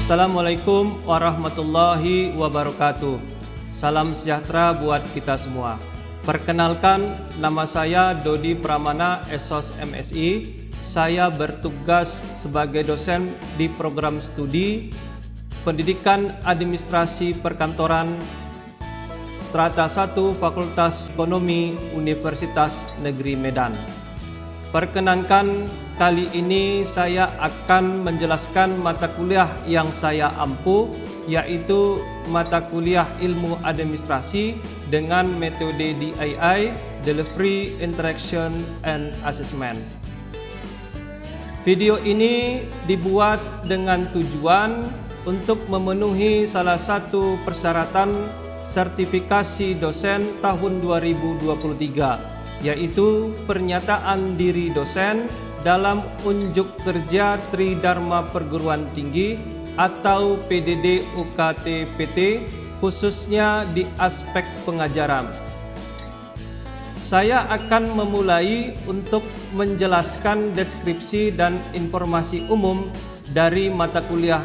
Assalamualaikum warahmatullahi wabarakatuh. Salam sejahtera buat kita semua. Perkenalkan, nama saya Dodi Pramana, SOS MSI. Saya bertugas sebagai dosen di program studi Pendidikan Administrasi Perkantoran Strata 1 Fakultas Ekonomi Universitas Negeri Medan. Perkenankan, kali ini saya akan menjelaskan mata kuliah yang saya ampu, yaitu mata kuliah Ilmu Administrasi dengan metode DII, Delivery, Interaction, and Assessment. Video ini dibuat dengan tujuan untuk memenuhi salah satu persyaratan sertifikasi dosen tahun 2023, yaitu pernyataan diri dosen dalam unjuk kerja Tridharma Perguruan Tinggi atau PDD UKT PT, khususnya di aspek pengajaran. Saya akan memulai untuk menjelaskan deskripsi dan informasi umum dari mata kuliah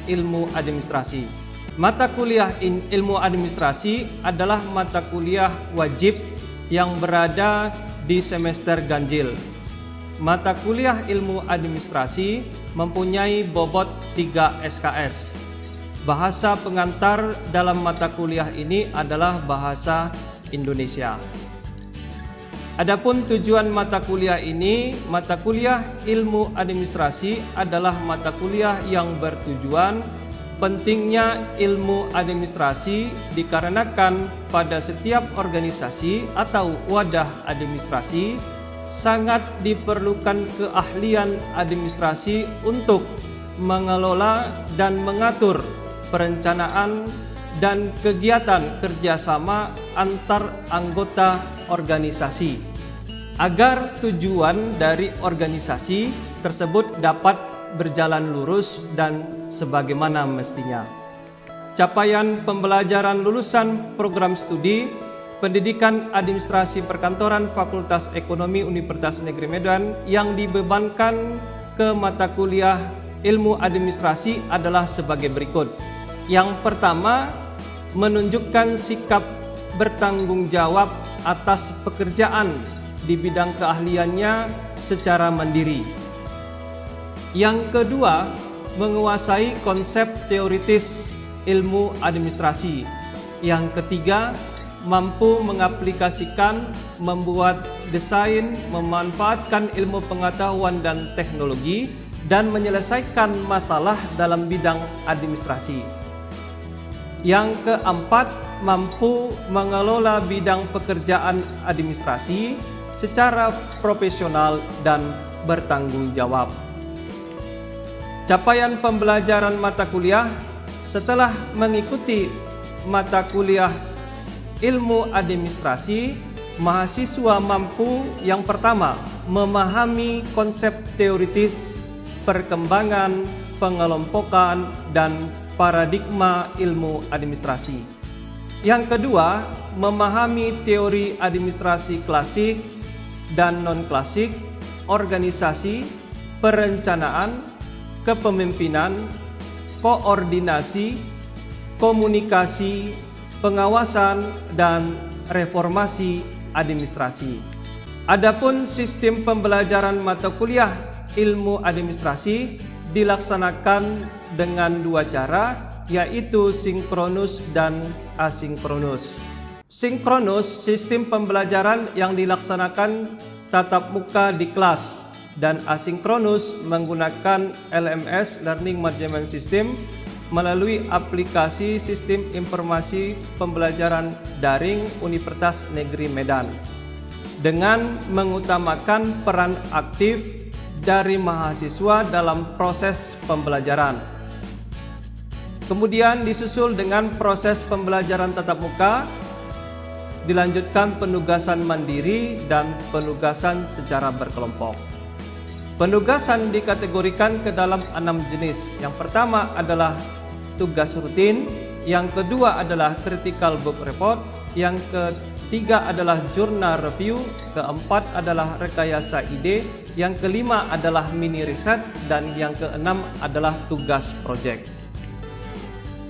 Ilmu Administrasi. Mata kuliah Ilmu Administrasi adalah mata kuliah wajib yang berada di semester ganjil. Mata kuliah Ilmu Administrasi mempunyai bobot 3 SKS. Bahasa pengantar dalam mata kuliah ini adalah bahasa Indonesia. Adapun tujuan mata kuliah ini, mata kuliah Ilmu Administrasi adalah mata kuliah yang bertujuan pentingnya ilmu administrasi dikarenakan pada setiap organisasi atau wadah administrasi sangat diperlukan keahlian administrasi untuk mengelola dan mengatur perencanaan dan kegiatan kerjasama antar anggota organisasi agar tujuan dari organisasi tersebut dapat berjalan lurus dan sebagaimana mestinya. Capaian pembelajaran lulusan program studi Pendidikan Administrasi Perkantoran Fakultas Ekonomi Universitas Negeri Medan yang dibebankan ke mata kuliah Ilmu Administrasi adalah sebagai berikut. Yang pertama, menunjukkan sikap bertanggung jawab atas pekerjaan di bidang keahliannya secara mandiri. Yang kedua, menguasai konsep teoritis ilmu administrasi. Yang ketiga, mampu mengaplikasikan, membuat desain, memanfaatkan ilmu pengetahuan dan teknologi, dan menyelesaikan masalah dalam bidang administrasi. Yang keempat, mampu mengelola bidang pekerjaan administrasi secara profesional dan bertanggung jawab. Capaian pembelajaran mata kuliah setelah mengikuti mata kuliah Ilmu Administrasi, mahasiswa mampu yang pertama memahami konsep teoritis, perkembangan, pengelompokan, dan paradigma ilmu administrasi. Yang kedua, memahami teori administrasi klasik dan non-klasik, organisasi, perencanaan, kepemimpinan, koordinasi, komunikasi, pengawasan, dan reformasi administrasi. Adapun sistem pembelajaran mata kuliah Ilmu Administrasi dilaksanakan dengan dua cara, yaitu sinkronus dan asinkronus. Sinkronus, sistem pembelajaran yang dilaksanakan tatap muka di kelas, dan asinkronus menggunakan LMS Learning Management System melalui aplikasi Sistem Informasi Pembelajaran Daring Universitas Negeri Medan dengan mengutamakan peran aktif dari mahasiswa dalam proses pembelajaran. Kemudian disusul dengan proses pembelajaran tatap muka, dilanjutkan penugasan mandiri dan penugasan secara berkelompok. Penugasan dikategorikan ke dalam 6 jenis. Yang pertama adalah tugas rutin, yang kedua adalah critical book report, yang ketiga adalah journal review, keempat adalah rekayasa ide, yang kelima adalah mini riset, dan yang keenam adalah tugas proyek.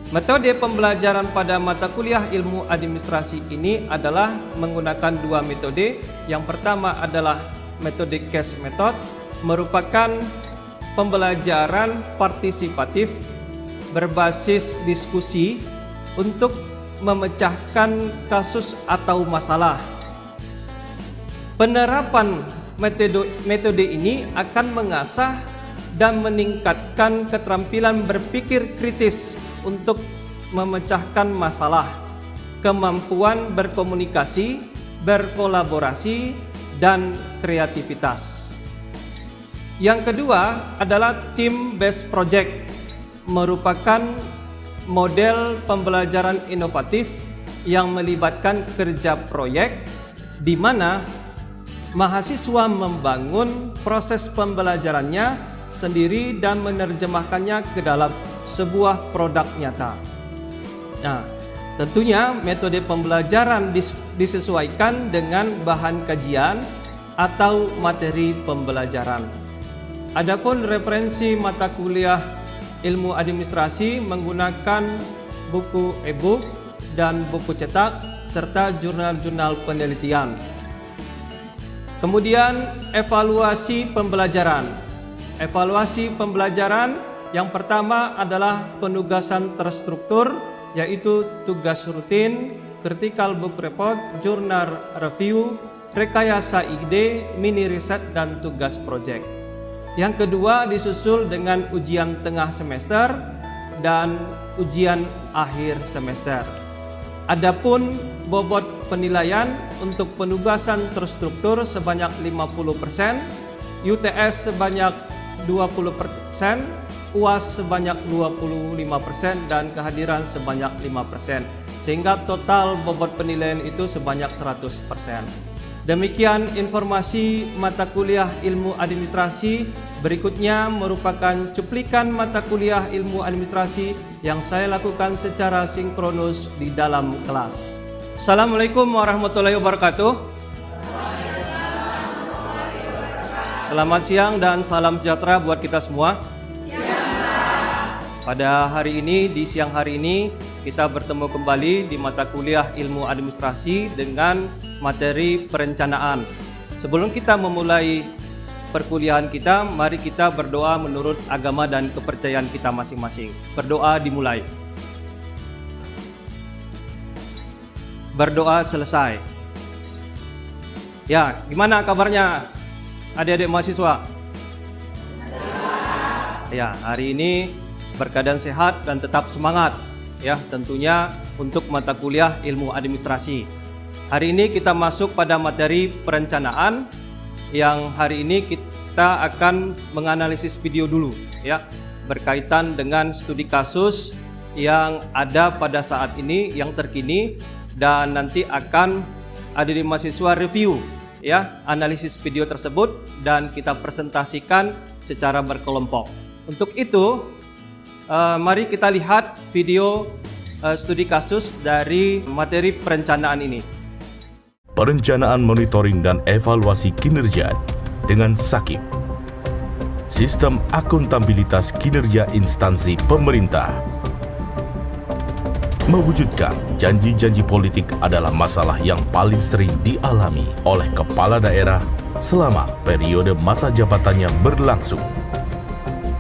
Metode pembelajaran pada mata kuliah ilmu administrasi ini adalah menggunakan dua metode. Yang pertama adalah metode case method, merupakan pembelajaran partisipatif berbasis diskusi untuk memecahkan kasus atau masalah. Penerapan metode ini akan mengasah dan meningkatkan keterampilan berpikir kritis untuk memecahkan masalah, kemampuan berkomunikasi, berkolaborasi, dan kreativitas. Yang kedua adalah team-based project, merupakan model pembelajaran inovatif yang melibatkan kerja proyek, di mana mahasiswa membangun proses pembelajarannya sendiri dan menerjemahkannya ke dalam sebuah produk nyata. Nah, tentunya metode pembelajaran disesuaikan dengan bahan kajian atau materi pembelajaran. Adapun referensi mata kuliah ilmu administrasi menggunakan buku e-book dan buku cetak serta jurnal-jurnal penelitian. Kemudian evaluasi pembelajaran. Evaluasi pembelajaran yang pertama adalah penugasan terstruktur, yaitu tugas rutin, critical book report, jurnal review, rekayasa ide, mini riset, dan tugas proyek. Yang kedua disusul dengan ujian tengah semester dan ujian akhir semester. Adapun bobot penilaian untuk penugasan terstruktur sebanyak 50%, UTS sebanyak 20%, UAS sebanyak 25%, dan kehadiran sebanyak 5%. Sehingga total bobot penilaian itu sebanyak 100%. Demikian informasi mata kuliah ilmu administrasi. Berikutnya merupakan cuplikan mata kuliah ilmu administrasi yang saya lakukan secara sinkronus di dalam kelas. Assalamualaikum warahmatullahi wabarakatuh. Selamat siang dan salam sejahtera buat kita semua. Pada hari ini, di siang hari ini, kita bertemu kembali di mata kuliah ilmu administrasi dengan materi perencanaan. Sebelum kita memulai perkuliahan kita, mari kita berdoa menurut agama dan kepercayaan kita masing-masing. Berdoa dimulai. Berdoa selesai. Ya, gimana kabarnya adik-adik mahasiswa? Ya, hari ini berkeadaan sehat dan tetap semangat. Ya, tentunya untuk mata kuliah ilmu administrasi. Hari ini kita masuk pada materi perencanaan, yang hari ini kita akan menganalisis video dulu ya, berkaitan dengan studi kasus yang ada pada saat ini yang terkini, dan nanti akan ada di mahasiswa review ya analisis video tersebut dan kita presentasikan secara berkelompok. Untuk itu mari kita lihat video studi kasus dari materi perencanaan ini. Perencanaan, monitoring, dan evaluasi kinerja dengan SAKIP. Sistem akuntabilitas kinerja instansi pemerintah. Mewujudkan janji-janji politik adalah masalah yang paling sering dialami oleh kepala daerah selama periode masa jabatannya berlangsung.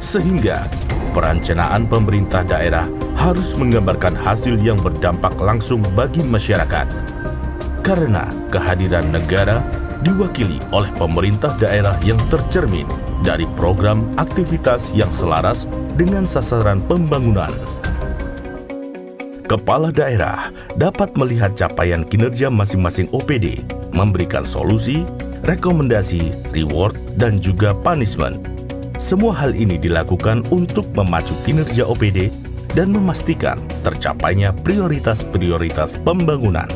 Sehingga perencanaan pemerintah daerah harus menggambarkan hasil yang berdampak langsung bagi masyarakat. Karena kehadiran negara diwakili oleh pemerintah daerah yang tercermin dari program aktivitas yang selaras dengan sasaran pembangunan. Kepala daerah dapat melihat capaian kinerja masing-masing OPD, memberikan solusi, rekomendasi, reward, dan juga punishment. Semua hal ini dilakukan untuk memacu kinerja OPD dan memastikan tercapainya prioritas-prioritas pembangunan.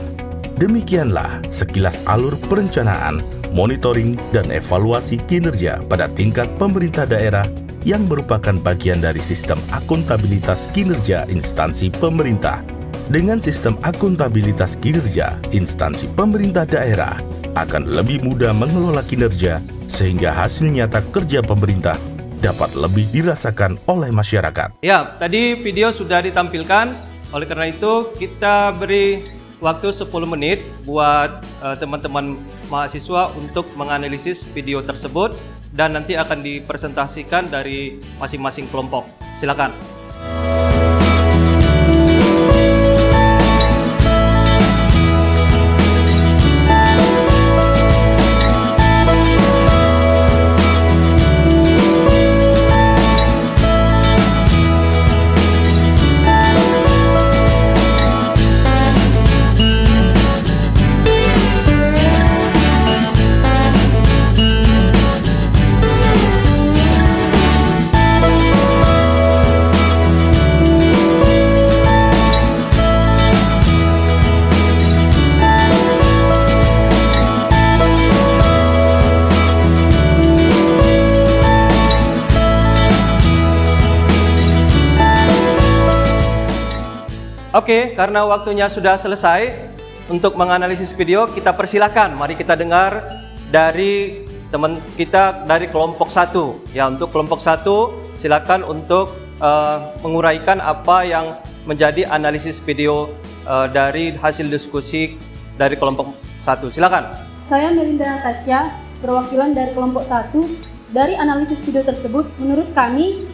Demikianlah sekilas alur perencanaan, monitoring, dan evaluasi kinerja pada tingkat pemerintah daerah yang merupakan bagian dari sistem akuntabilitas kinerja instansi pemerintah. Dengan sistem akuntabilitas kinerja instansi pemerintah daerah akan lebih mudah mengelola kinerja sehingga hasil nyata kerja pemerintah dapat lebih dirasakan oleh masyarakat. Ya, tadi video sudah ditampilkan. Oleh karena itu, kita beri waktu 10 menit buat teman-teman mahasiswa untuk menganalisis video tersebut dan nanti akan dipresentasikan dari masing-masing kelompok. Silakan. Oke, karena waktunya sudah selesai untuk menganalisis video, kita persilahkan. Mari kita dengar dari teman kita dari kelompok 1. Ya, untuk kelompok 1, silakan untuk menguraikan apa yang menjadi analisis video dari hasil diskusi dari kelompok 1. Silakan. Saya Melinda Natasha, perwakilan dari kelompok 1. Dari analisis video tersebut, menurut kami,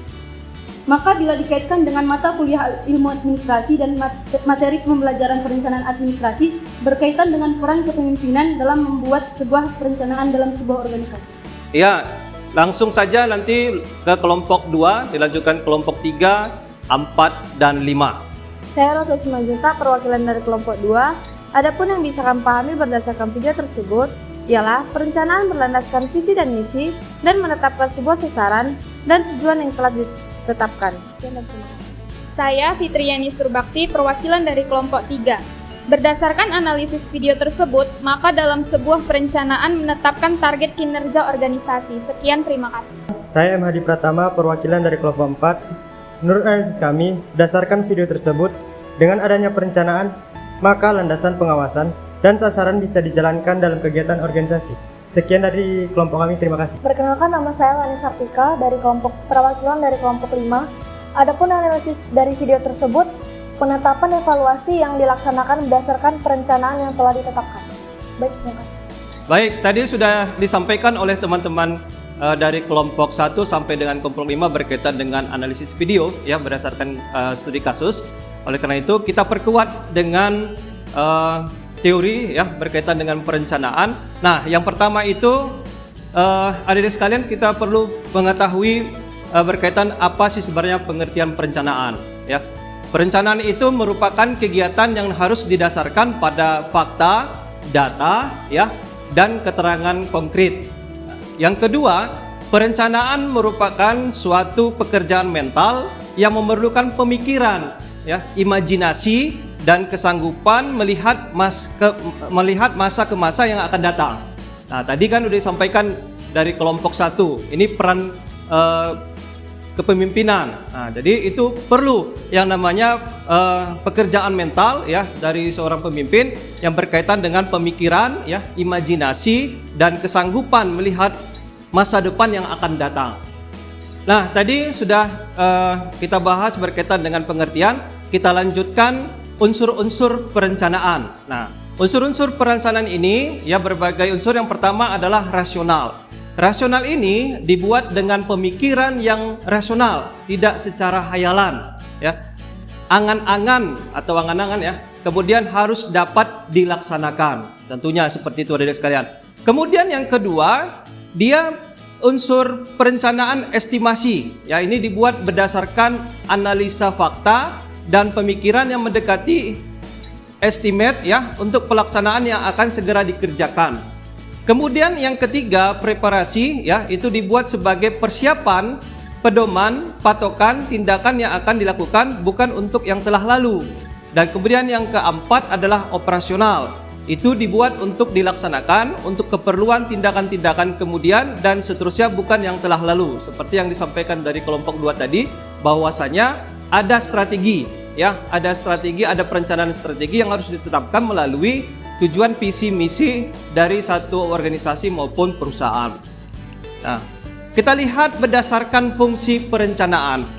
maka bila dikaitkan dengan mata kuliah ilmu administrasi dan materi pembelajaran perencanaan administrasi berkaitan dengan peran kepemimpinan dalam membuat sebuah perencanaan dalam sebuah organisasi. Ya, langsung saja nanti ke kelompok 2, dilanjutkan kelompok 3, 4, dan 5. Saya Roto Simanjuntak, perwakilan dari kelompok 2. Adapun yang bisa kami pahami berdasarkan video tersebut ialah perencanaan berlandaskan visi dan misi dan menetapkan sebuah sasaran dan tujuan yang telah ditetapkan. Sekian dan terima kasih. Saya Fitriani Surbakti, perwakilan dari kelompok 3. Berdasarkan analisis video tersebut, maka dalam sebuah perencanaan menetapkan target kinerja organisasi. Sekian, terima kasih. Saya M. Hadi Pratama, perwakilan dari kelompok 4. Menurut analisis kami, berdasarkan video tersebut, dengan adanya perencanaan, maka landasan pengawasan dan sasaran bisa dijalankan dalam kegiatan organisasi. Sekian dari kelompok kami, terima kasih. Perkenalkan, nama saya Lani Sartika dari kelompok perwakilan dari kelompok 5. Adapun analisis dari video tersebut, penetapan evaluasi yang dilaksanakan berdasarkan perencanaan yang telah ditetapkan. Baik, terima kasih. Baik, tadi sudah disampaikan oleh teman-teman dari kelompok 1 sampai dengan kelompok 5 berkaitan dengan analisis video ya berdasarkan studi kasus. Oleh karena itu kita perkuat dengan teori ya berkaitan dengan perencanaan. Nah, yang pertama itu adik-adik sekalian kita perlu mengetahui berkaitan apa sih sebenarnya pengertian perencanaan ya. Perencanaan itu merupakan kegiatan yang harus didasarkan pada fakta, data ya dan keterangan konkret. Yang kedua, perencanaan merupakan suatu pekerjaan mental yang memerlukan pemikiran ya, imajinasi dan kesanggupan melihat masa ke masa yang akan datang. Nah, tadi kan sudah disampaikan dari kelompok 1, ini peran kepemimpinan. Nah, jadi itu perlu yang namanya pekerjaan mental ya dari seorang pemimpin yang berkaitan dengan pemikiran ya, imajinasi dan kesanggupan melihat masa depan yang akan datang. Nah, tadi sudah kita bahas berkaitan dengan pengertian, kita lanjutkan unsur-unsur perencanaan. Nah, unsur-unsur perencanaan ini ya berbagai unsur. Yang pertama adalah rasional. Rasional ini dibuat dengan pemikiran yang rasional, tidak secara hayalan ya. Angan-angan atau angan-angan ya. Kemudian harus dapat dilaksanakan. Tentunya seperti itu adik-adik sekalian. Kemudian yang kedua, dia unsur perencanaan estimasi. Ya, ini dibuat berdasarkan analisa fakta dan pemikiran yang mendekati estimate ya untuk pelaksanaan yang akan segera dikerjakan. Kemudian yang ketiga, preparasi ya, itu dibuat sebagai persiapan, pedoman, patokan, tindakan yang akan dilakukan bukan untuk yang telah lalu. Dan kemudian yang keempat adalah operasional. Itu dibuat untuk dilaksanakan untuk keperluan tindakan-tindakan kemudian dan seterusnya bukan yang telah lalu. Seperti yang disampaikan dari kelompok 2 tadi, bahwasanya ada strategi ya, ada strategi, ada perencanaan strategi yang harus ditetapkan melalui tujuan visi misi dari satu organisasi maupun perusahaan. Nah, Kita lihat berdasarkan fungsi perencanaan.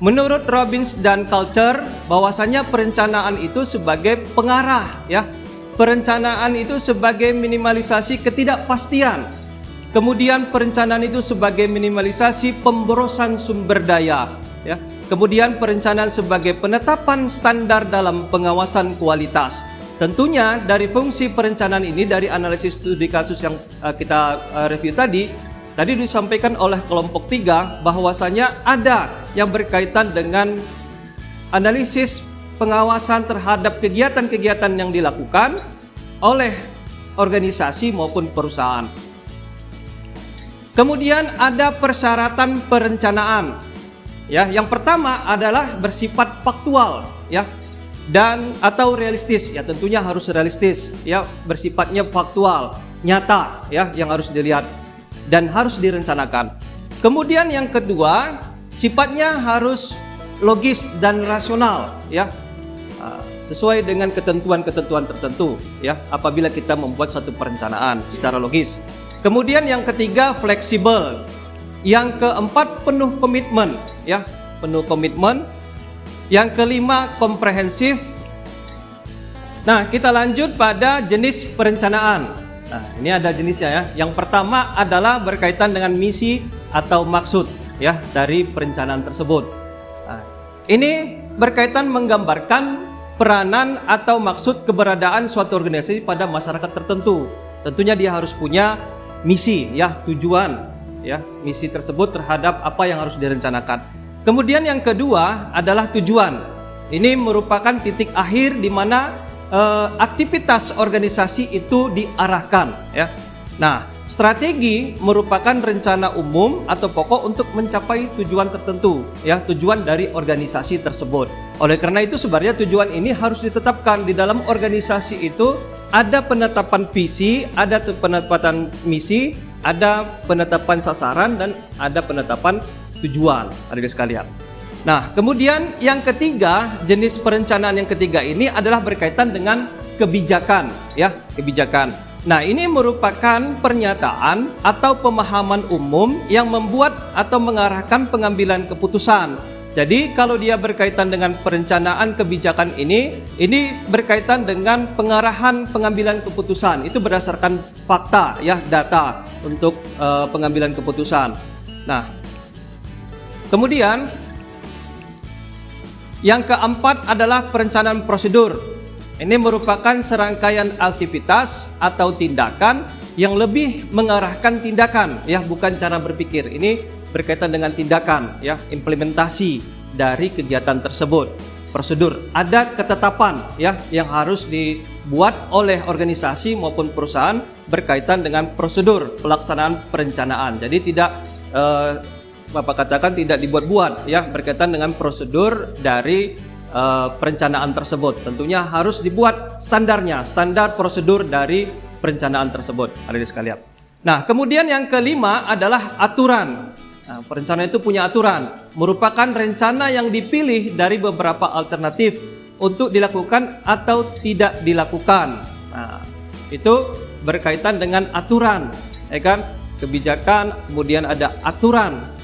Menurut Robbins dan Culture, bahwasanya perencanaan itu sebagai pengarah, ya. Perencanaan itu sebagai minimalisasi ketidakpastian. Kemudian perencanaan itu sebagai minimalisasi pemborosan sumber daya, ya. Kemudian perencanaan sebagai penetapan standar dalam pengawasan kualitas. Tentunya dari fungsi perencanaan ini, dari analisis studi kasus yang kita review tadi disampaikan oleh kelompok 3 bahwasanya ada yang berkaitan dengan analisis pengawasan terhadap kegiatan-kegiatan yang dilakukan oleh organisasi maupun perusahaan. Kemudian ada persyaratan perencanaan. Ya, yang pertama adalah bersifat faktual, ya, dan atau realistis. Ya, tentunya harus realistis, ya, bersifatnya faktual, nyata, ya, yang harus dilihat dan harus direncanakan. Kemudian yang kedua, sifatnya harus logis dan rasional, ya, sesuai dengan ketentuan-ketentuan tertentu, ya, apabila kita membuat satu perencanaan secara logis. Kemudian yang ketiga, fleksibel. Yang keempat, penuh komitmen, ya, penuh komitmen. Yang kelima, komprehensif. Nah, kita lanjut pada jenis perencanaan. Nah, ini ada jenisnya, ya. Yang pertama adalah berkaitan dengan misi atau maksud, ya, dari perencanaan tersebut. Nah, ini berkaitan menggambarkan peranan atau maksud keberadaan suatu organisasi pada masyarakat tertentu. Tentunya dia harus punya misi, ya, tujuan, ya, misi tersebut terhadap apa yang harus direncanakan. Kemudian yang kedua adalah tujuan. Ini merupakan titik akhir di mana aktivitas organisasi itu diarahkan, ya. Nah, strategi merupakan rencana umum atau pokok untuk mencapai tujuan tertentu, ya, tujuan dari organisasi tersebut. Oleh karena itu sebenarnya tujuan ini harus ditetapkan di dalam organisasi itu. Ada penetapan visi, ada penetapan misi, ada penetapan sasaran, dan ada penetapan tujuan, adik-adik sekalian. Nah, kemudian yang ketiga, jenis perencanaan yang ketiga ini adalah berkaitan dengan kebijakan, ya, kebijakan. Nah, ini merupakan pernyataan atau pemahaman umum yang membuat atau mengarahkan pengambilan keputusan. Jadi, kalau dia berkaitan dengan perencanaan kebijakan ini berkaitan dengan pengarahan pengambilan keputusan. Itu berdasarkan fakta, ya, data untuk pengambilan keputusan. Nah, kemudian yang keempat adalah perencanaan prosedur. Ini merupakan serangkaian aktivitas atau tindakan yang lebih mengarahkan tindakan, ya, bukan cara berpikir. Ini berkaitan dengan tindakan, ya, implementasi dari kegiatan tersebut. Prosedur, ada ketetapan, ya, yang harus dibuat oleh organisasi maupun perusahaan berkaitan dengan prosedur pelaksanaan perencanaan. Jadi tidak Bapak katakan tidak dibuat-buat, ya, berkaitan dengan prosedur dari perencanaan tersebut. Tentunya harus dibuat standarnya, standar prosedur dari perencanaan tersebut, adik-adik sekalian. Nah, kemudian yang kelima adalah aturan. Nah, perencanaan itu punya aturan, merupakan rencana yang dipilih dari beberapa alternatif untuk dilakukan atau tidak dilakukan. Nah, itu berkaitan dengan aturan, ya kan? Kebijakan, kemudian ada aturan.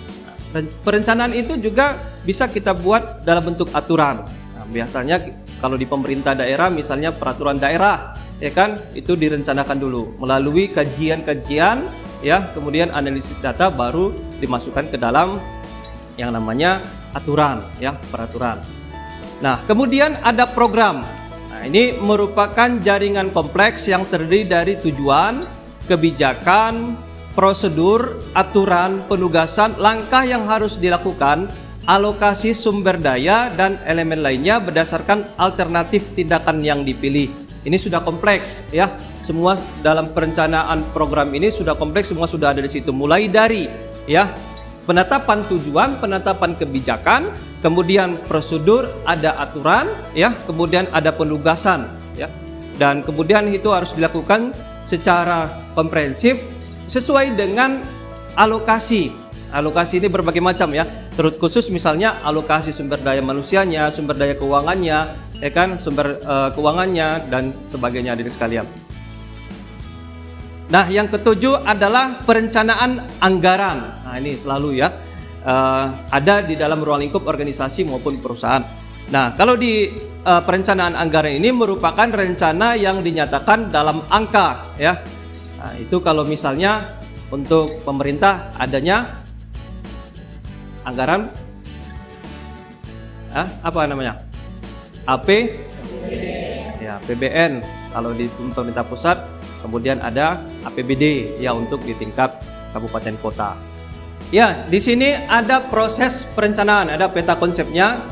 Perencanaan itu juga bisa kita buat dalam bentuk aturan. Nah, biasanya kalau di pemerintah daerah, misalnya peraturan daerah, ya kan, itu direncanakan dulu melalui kajian-kajian, ya, kemudian analisis data baru dimasukkan ke dalam yang namanya aturan, ya, peraturan. Nah, kemudian ada program. Nah, ini merupakan jaringan kompleks yang terdiri dari tujuan, kebijakan, prosedur, aturan, penugasan, langkah yang harus dilakukan, alokasi sumber daya, dan elemen lainnya berdasarkan alternatif tindakan yang dipilih. Ini sudah kompleks, ya. Semua dalam perencanaan program ini sudah kompleks, semua sudah ada di situ. Mulai dari, ya, penetapan tujuan, penetapan kebijakan, kemudian prosedur, ada aturan, ya, kemudian ada penugasan, ya. Dan kemudian itu harus dilakukan secara komprehensif sesuai dengan alokasi. Alokasi ini berbagai macam, ya. Terkhusus misalnya alokasi sumber daya manusianya, sumber daya keuangannya, ya kan, sumber keuangannya dan sebagainya, adik sekalian. Nah, yang ketujuh adalah perencanaan anggaran. Nah, ini selalu ya ada di dalam ruang lingkup organisasi maupun perusahaan. Nah, kalau di perencanaan anggaran ini merupakan rencana yang dinyatakan dalam angka ya. Nah, itu kalau misalnya untuk pemerintah adanya anggaran apa namanya? Ya, APBN kalau di pemerintah pusat, kemudian ada APBD ya untuk di tingkat kabupaten kota. Ya, di sini ada proses perencanaan, ada peta konsepnya.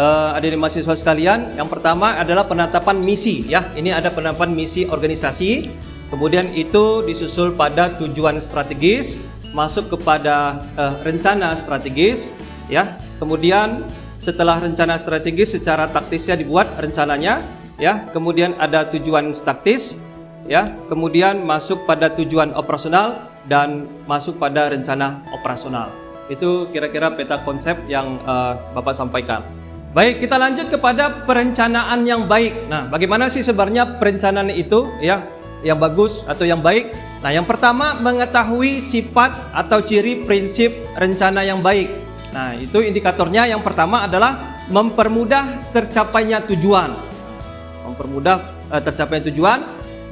Ada di mahasiswa sekalian. Yang pertama adalah penetapan misi ya. Ini ada penetapan misi organisasi. Kemudian itu disusul pada tujuan strategis, masuk kepada rencana strategis ya. Kemudian setelah rencana strategis secara taktisnya dibuat rencananya ya. Kemudian ada tujuan taktis ya. Kemudian masuk pada tujuan operasional dan masuk pada rencana operasional. Itu kira-kira peta konsep yang Bapak sampaikan. Baik, kita lanjut kepada perencanaan yang baik. Nah, bagaimana sih sebenarnya perencanaan itu ya, yang bagus atau yang baik? Nah, yang pertama mengetahui sifat atau ciri prinsip rencana yang baik. Nah, itu indikatornya yang pertama adalah mempermudah tercapainya tujuan. Mempermudah tercapainya tujuan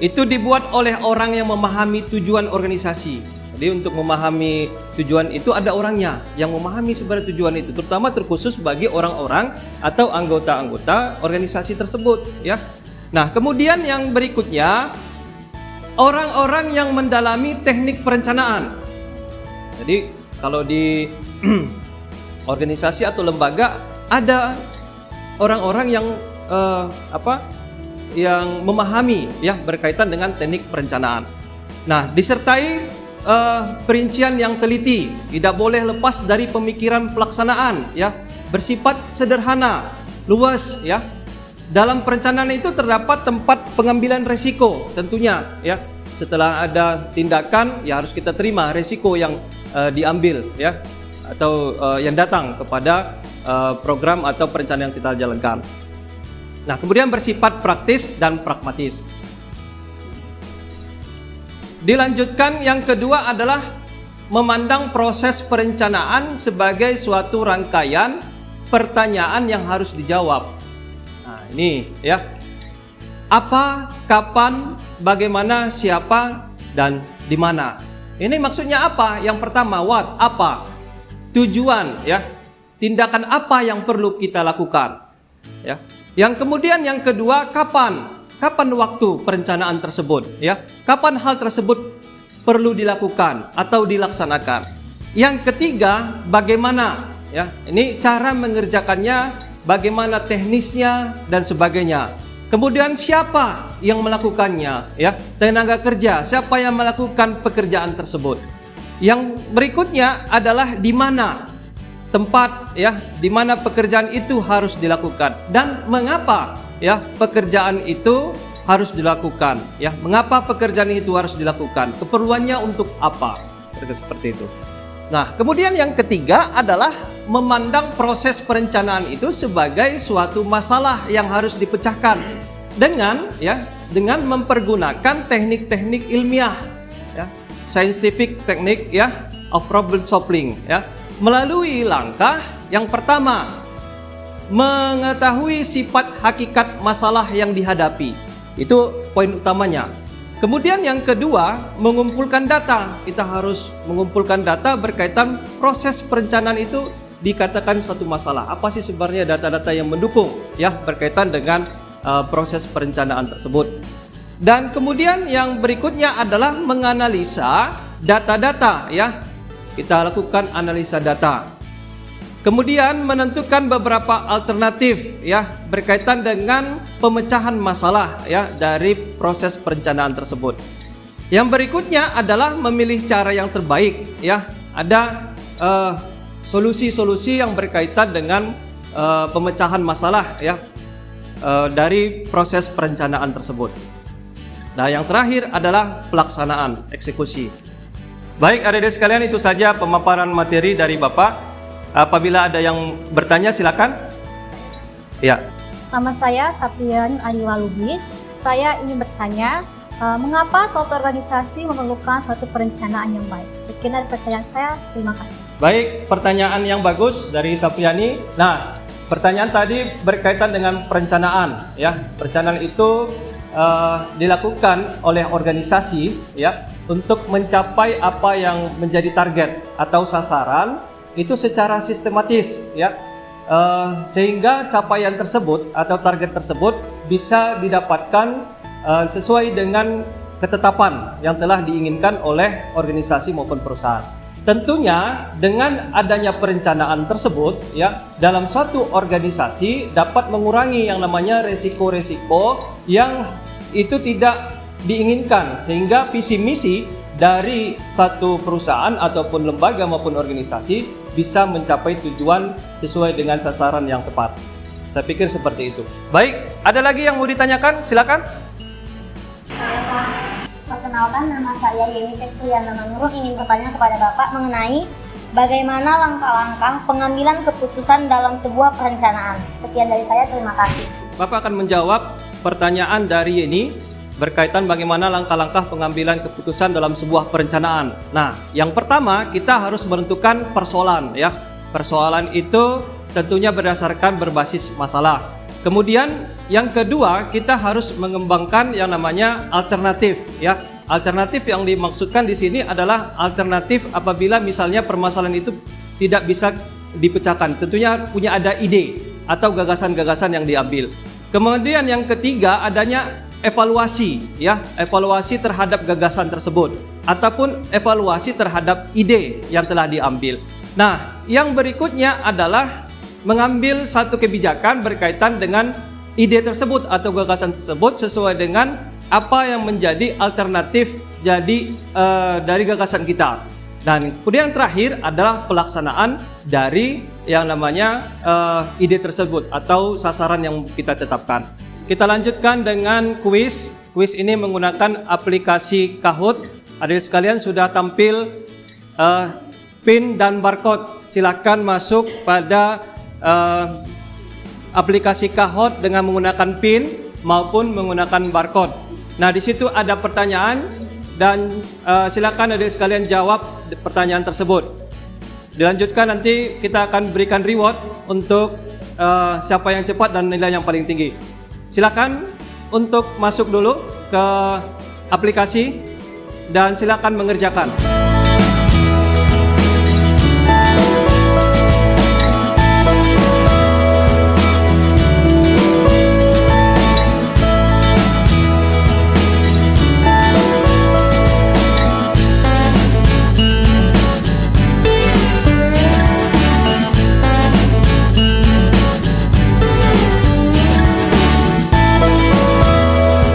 itu dibuat oleh orang yang memahami tujuan organisasi. Jadi untuk memahami tujuan itu ada orangnya yang memahami sebenarnya tujuan itu, terutama terkhusus bagi orang-orang atau anggota-anggota organisasi tersebut ya. Nah, kemudian yang berikutnya orang-orang yang mendalami teknik perencanaan. Jadi kalau di organisasi atau lembaga ada orang-orang yang yang memahami ya berkaitan dengan teknik perencanaan. Nah, disertai perincian yang teliti, tidak boleh lepas dari pemikiran pelaksanaan ya, bersifat sederhana, luas ya. Dalam perencanaan itu terdapat tempat pengambilan resiko tentunya ya. Setelah ada tindakan ya harus kita terima resiko yang diambil ya, atau yang datang kepada program atau perencanaan yang kita jalankan. Nah, kemudian bersifat praktis dan pragmatis. Dilanjutkan yang kedua adalah memandang proses perencanaan sebagai suatu rangkaian pertanyaan yang harus dijawab. Nah, ini ya. Apa, kapan, bagaimana, siapa, dan di mana. Ini maksudnya apa? Yang pertama, what, apa? Tujuan ya. Tindakan apa yang perlu kita lakukan? Ya. Yang kemudian yang kedua, kapan? Kapan waktu perencanaan tersebut ya? Kapan hal tersebut perlu dilakukan atau dilaksanakan? Yang ketiga, bagaimana ya? Ini cara mengerjakannya, bagaimana teknisnya dan sebagainya. Kemudian siapa yang melakukannya ya? Tenaga kerja, siapa yang melakukan pekerjaan tersebut? Yang berikutnya adalah di mana tempat ya, di mana pekerjaan itu harus dilakukan dan mengapa ya pekerjaan itu harus dilakukan ya. Mengapa pekerjaan itu harus dilakukan? Keperluannya untuk apa? Seperti itu. Nah, kemudian yang ketiga adalah memandang proses perencanaan itu sebagai suatu masalah yang harus dipecahkan dengan mempergunakan teknik-teknik ilmiah ya, scientific technique ya of problem solving ya. Melalui langkah yang pertama, mengetahui sifat hakikat masalah yang dihadapi. Itu poin utamanya. Kemudian yang kedua, mengumpulkan data. Kita harus mengumpulkan data berkaitan proses perencanaan itu dikatakan suatu masalah. Apa sih sebenarnya data-data yang mendukung ya berkaitan dengan proses perencanaan tersebut. Dan kemudian yang berikutnya adalah menganalisa data-data ya. Kita lakukan analisa data. Kemudian menentukan beberapa alternatif ya berkaitan dengan pemecahan masalah ya dari proses perencanaan tersebut. Yang berikutnya adalah memilih cara yang terbaik ya. Ada solusi-solusi yang berkaitan dengan pemecahan masalah ya dari proses perencanaan tersebut. Nah, yang terakhir adalah pelaksanaan, eksekusi. Baik, adik-adik sekalian, itu saja pemaparan materi dari Bapak. Apabila ada yang bertanya, silakan. Ya. Nama saya Saprian Alila Lubis. Saya ingin bertanya, Mengapa suatu organisasi memerlukan suatu perencanaan yang baik? Sekian dari pertanyaan saya, terima kasih. Baik, pertanyaan yang bagus dari Sapriani. Nah, pertanyaan tadi berkaitan dengan perencanaan, ya. Perencanaan itu dilakukan oleh organisasi, ya, untuk mencapai apa yang menjadi target atau sasaran itu secara sistematis, ya. Sehingga capaian tersebut atau target tersebut bisa didapatkan sesuai dengan ketetapan yang telah diinginkan oleh organisasi maupun perusahaan. Tentunya dengan adanya perencanaan tersebut, ya, dalam suatu organisasi dapat mengurangi yang namanya resiko-resiko yang itu tidak diinginkan, sehingga visi misi dari satu perusahaan ataupun lembaga maupun organisasi bisa mencapai tujuan sesuai dengan sasaran yang tepat. Saya pikir seperti itu. Baik, ada lagi yang mau ditanyakan? Silakan. Perkenalkan, nama saya Yeni Festriana Manurung, ingin bertanya kepada Bapak mengenai bagaimana langkah-langkah pengambilan keputusan dalam sebuah perencanaan. Sekian dari saya, terima kasih. Bapak akan menjawab pertanyaan dari Yeni berkaitan bagaimana langkah-langkah pengambilan keputusan dalam sebuah perencanaan. Nah, yang pertama kita harus menentukan persoalan, ya. Persoalan itu tentunya berdasarkan berbasis masalah. Kemudian yang kedua, kita harus mengembangkan yang namanya alternatif, ya. Alternatif yang dimaksudkan di sini adalah alternatif apabila misalnya permasalahan itu tidak bisa dipecahkan. Tentunya punya ada ide atau gagasan-gagasan yang diambil. Kemudian yang ketiga, adanya evaluasi, ya. Evaluasi terhadap gagasan tersebut ataupun evaluasi terhadap ide yang telah diambil. Nah, yang berikutnya adalah mengambil satu kebijakan berkaitan dengan ide tersebut atau gagasan tersebut sesuai dengan apa yang menjadi alternatif dari gagasan kita. Dan kemudian terakhir adalah pelaksanaan dari yang namanya ide tersebut atau sasaran yang kita tetapkan. Kita lanjutkan dengan kuis. Kuis ini menggunakan aplikasi Kahoot. Adik sekalian sudah tampil PIN dan barcode. Silakan masuk pada aplikasi Kahoot dengan menggunakan PIN maupun menggunakan barcode. Nah, di situ ada pertanyaan dan silakan adik sekalian jawab pertanyaan tersebut. Dilanjutkan nanti kita akan berikan reward untuk siapa yang cepat dan nilai yang paling tinggi. Silakan untuk masuk dulu ke aplikasi dan silakan mengerjakan.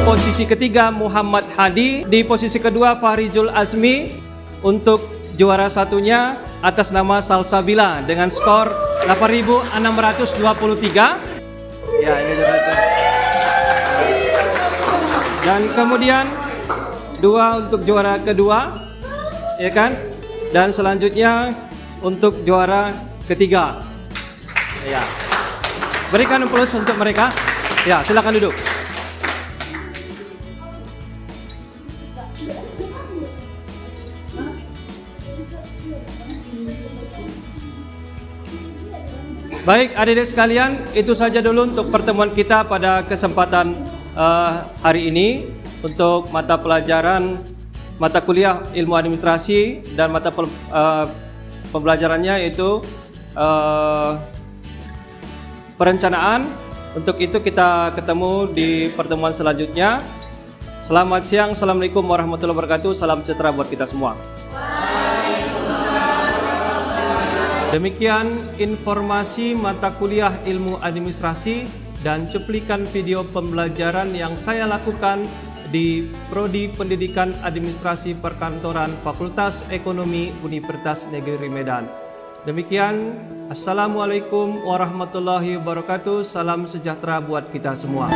Posisi ketiga Muhammad Hadi, di posisi kedua Fahrizul Azmi, untuk juara satunya atas nama Salsabila dengan skor 8.623. Ya, ini juara satu. Dan kemudian dua untuk juara kedua, ya kan? Dan selanjutnya untuk juara ketiga. Ya. Berikan aplaus untuk mereka. Ya, silakan duduk. Baik, adik-adik sekalian, itu saja dulu untuk pertemuan kita pada kesempatan hari ini untuk mata kuliah ilmu administrasi dan mata pembelajarannya yaitu perencanaan. Untuk itu kita ketemu di pertemuan selanjutnya. Selamat siang, Assalamualaikum warahmatullahi wabarakatuh. Salam sejahtera buat kita semua. Demikian informasi mata kuliah ilmu administrasi dan cuplikan video pembelajaran yang saya lakukan di Prodi Pendidikan Administrasi Perkantoran Fakultas Ekonomi Universitas Negeri Medan. Demikian, Assalamualaikum warahmatullahi wabarakatuh. Salam sejahtera buat kita semua.